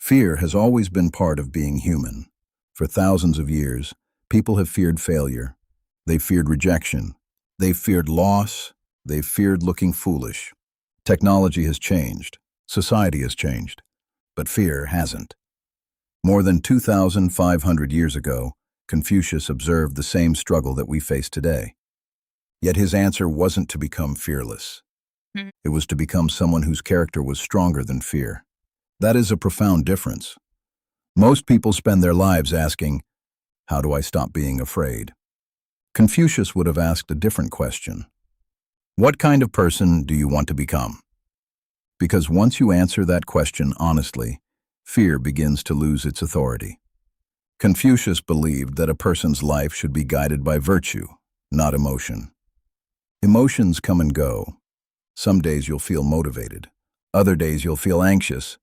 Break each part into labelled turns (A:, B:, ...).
A: Fear has always been part of being human. For thousands of years, people have feared failure. They've feared rejection. They've feared loss. They've feared looking foolish. Technology has changed. Society has changed. But fear hasn't. More than 2,500 years ago, Confucius observed the same struggle that we face today. Yet his answer wasn't to become fearless. It was to become someone whose character was stronger than fear. That is a profound difference. Most people spend their lives asking, "How do I stop being afraid?" Confucius would have asked a different question. What kind of person do you want to become? Because once you answer that question honestly, fear begins to lose its authority. Confucius believed that a person's life should be guided by virtue, not emotion. Emotions come and go. Some days you'll feel motivated. Other days you'll feel anxious.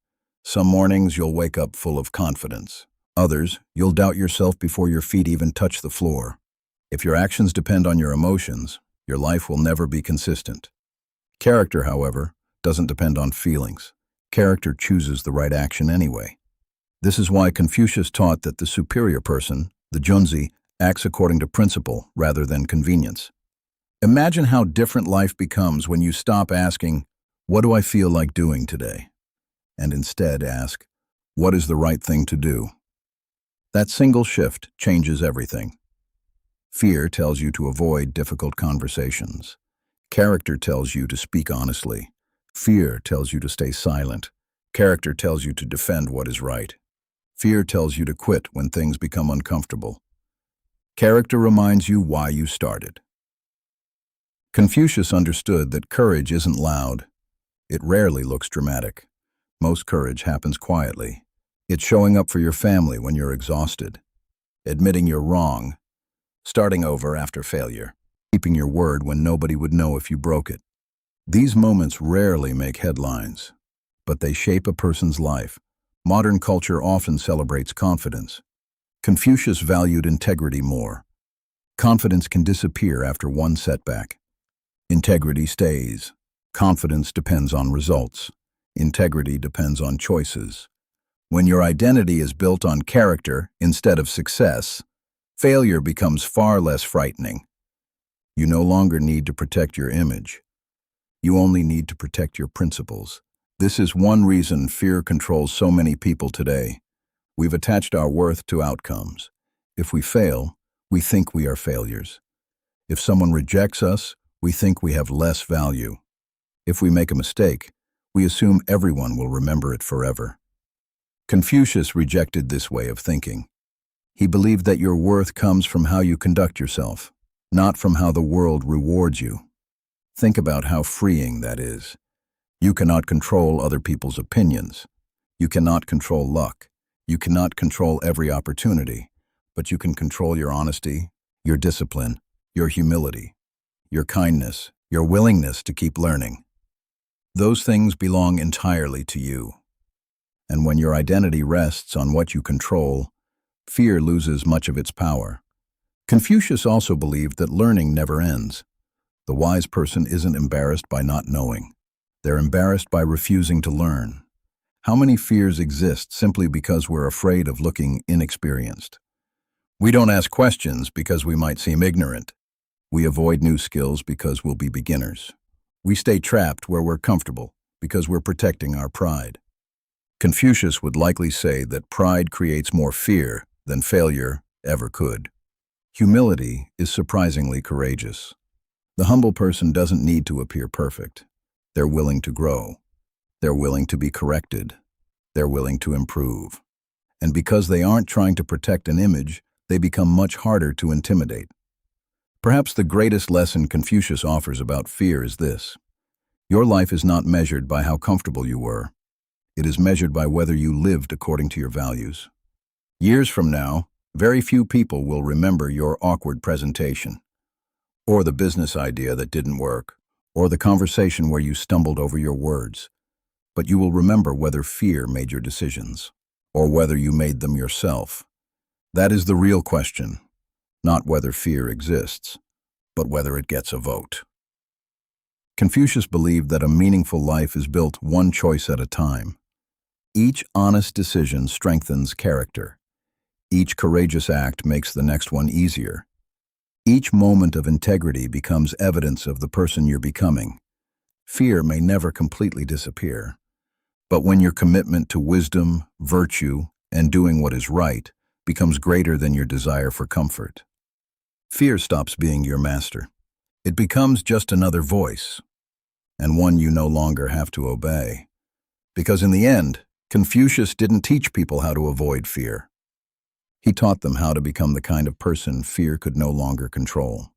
A: Some mornings you'll wake up full of confidence. Others, you'll doubt yourself before your feet even touch the floor. If your actions depend on your emotions, your life will never be consistent. Character, however, doesn't depend on feelings. Character chooses the right action anyway. This is why Confucius taught that the superior person, the junzi, acts according to principle rather than convenience. Imagine how different life becomes when you stop asking, "What do I feel like doing today?" and instead ask, "What is the right thing to do?" That single shift changes everything. Fear tells you to avoid difficult conversations. Character tells you to speak honestly. Fear tells you to stay silent. Character tells you to defend what is right. Fear tells you to quit when things become uncomfortable. Character reminds you why you started. Confucius understood that courage isn't loud. It rarely looks dramatic. Most courage happens quietly. It's showing up for your family when you're exhausted, admitting you're wrong, starting over after failure, keeping your word when nobody would know if you broke it. These moments rarely make headlines, but they shape a person's life. Modern culture often celebrates confidence. Confucius valued integrity more. Confidence can disappear after one setback. Integrity stays. Confidence depends on results. Integrity depends on choices. When your identity is built on character instead of success, failure becomes far less frightening. You no longer need to protect your image. You only need to protect your principles. This is one reason fear controls so many people today. We've attached our worth to outcomes. If we fail, we think we are failures. If someone rejects us, we think we have less value. If we make a mistake, we assume everyone will remember it forever. Confucius rejected this way of thinking. He believed that your worth comes from how you conduct yourself, not from how the world rewards you. Think about how freeing that is. You cannot control other people's opinions. You cannot control luck. You cannot control every opportunity, but you can control your honesty, your discipline, your humility, your kindness, your willingness to keep learning. Those things belong entirely to you. And when your identity rests on what you control, fear loses much of its power. Confucius also believed that learning never ends. The wise person isn't embarrassed by not knowing. They're embarrassed by refusing to learn. How many fears exist simply because we're afraid of looking inexperienced? We don't ask questions because we might seem ignorant. We avoid new skills because we'll be beginners. We stay trapped where we're comfortable because we're protecting our pride. Confucius would likely say that pride creates more fear than failure ever could. Humility is surprisingly courageous. The humble person doesn't need to appear perfect. They're willing to grow. They're willing to be corrected. They're willing to improve. And because they aren't trying to protect an image, they become much harder to intimidate. Perhaps the greatest lesson Confucius offers about fear is this: your life is not measured by how comfortable you were. It is measured by whether you lived according to your values. Years from now, very few people will remember your awkward presentation, or the business idea that didn't work, or the conversation where you stumbled over your words. But you will remember whether fear made your decisions, or whether you made them yourself. That is the real question, not whether fear exists, but whether it gets a vote. Confucius believed that a meaningful life is built one choice at a time. Each honest decision strengthens character. Each courageous act makes the next one easier. Each moment of integrity becomes evidence of the person you're becoming. Fear may never completely disappear, but when your commitment to wisdom, virtue, and doing what is right becomes greater than your desire for comfort, fear stops being your master. It becomes just another voice, and one you no longer have to obey. Because in the end, Confucius didn't teach people how to avoid fear. He taught them how to become the kind of person fear could no longer control.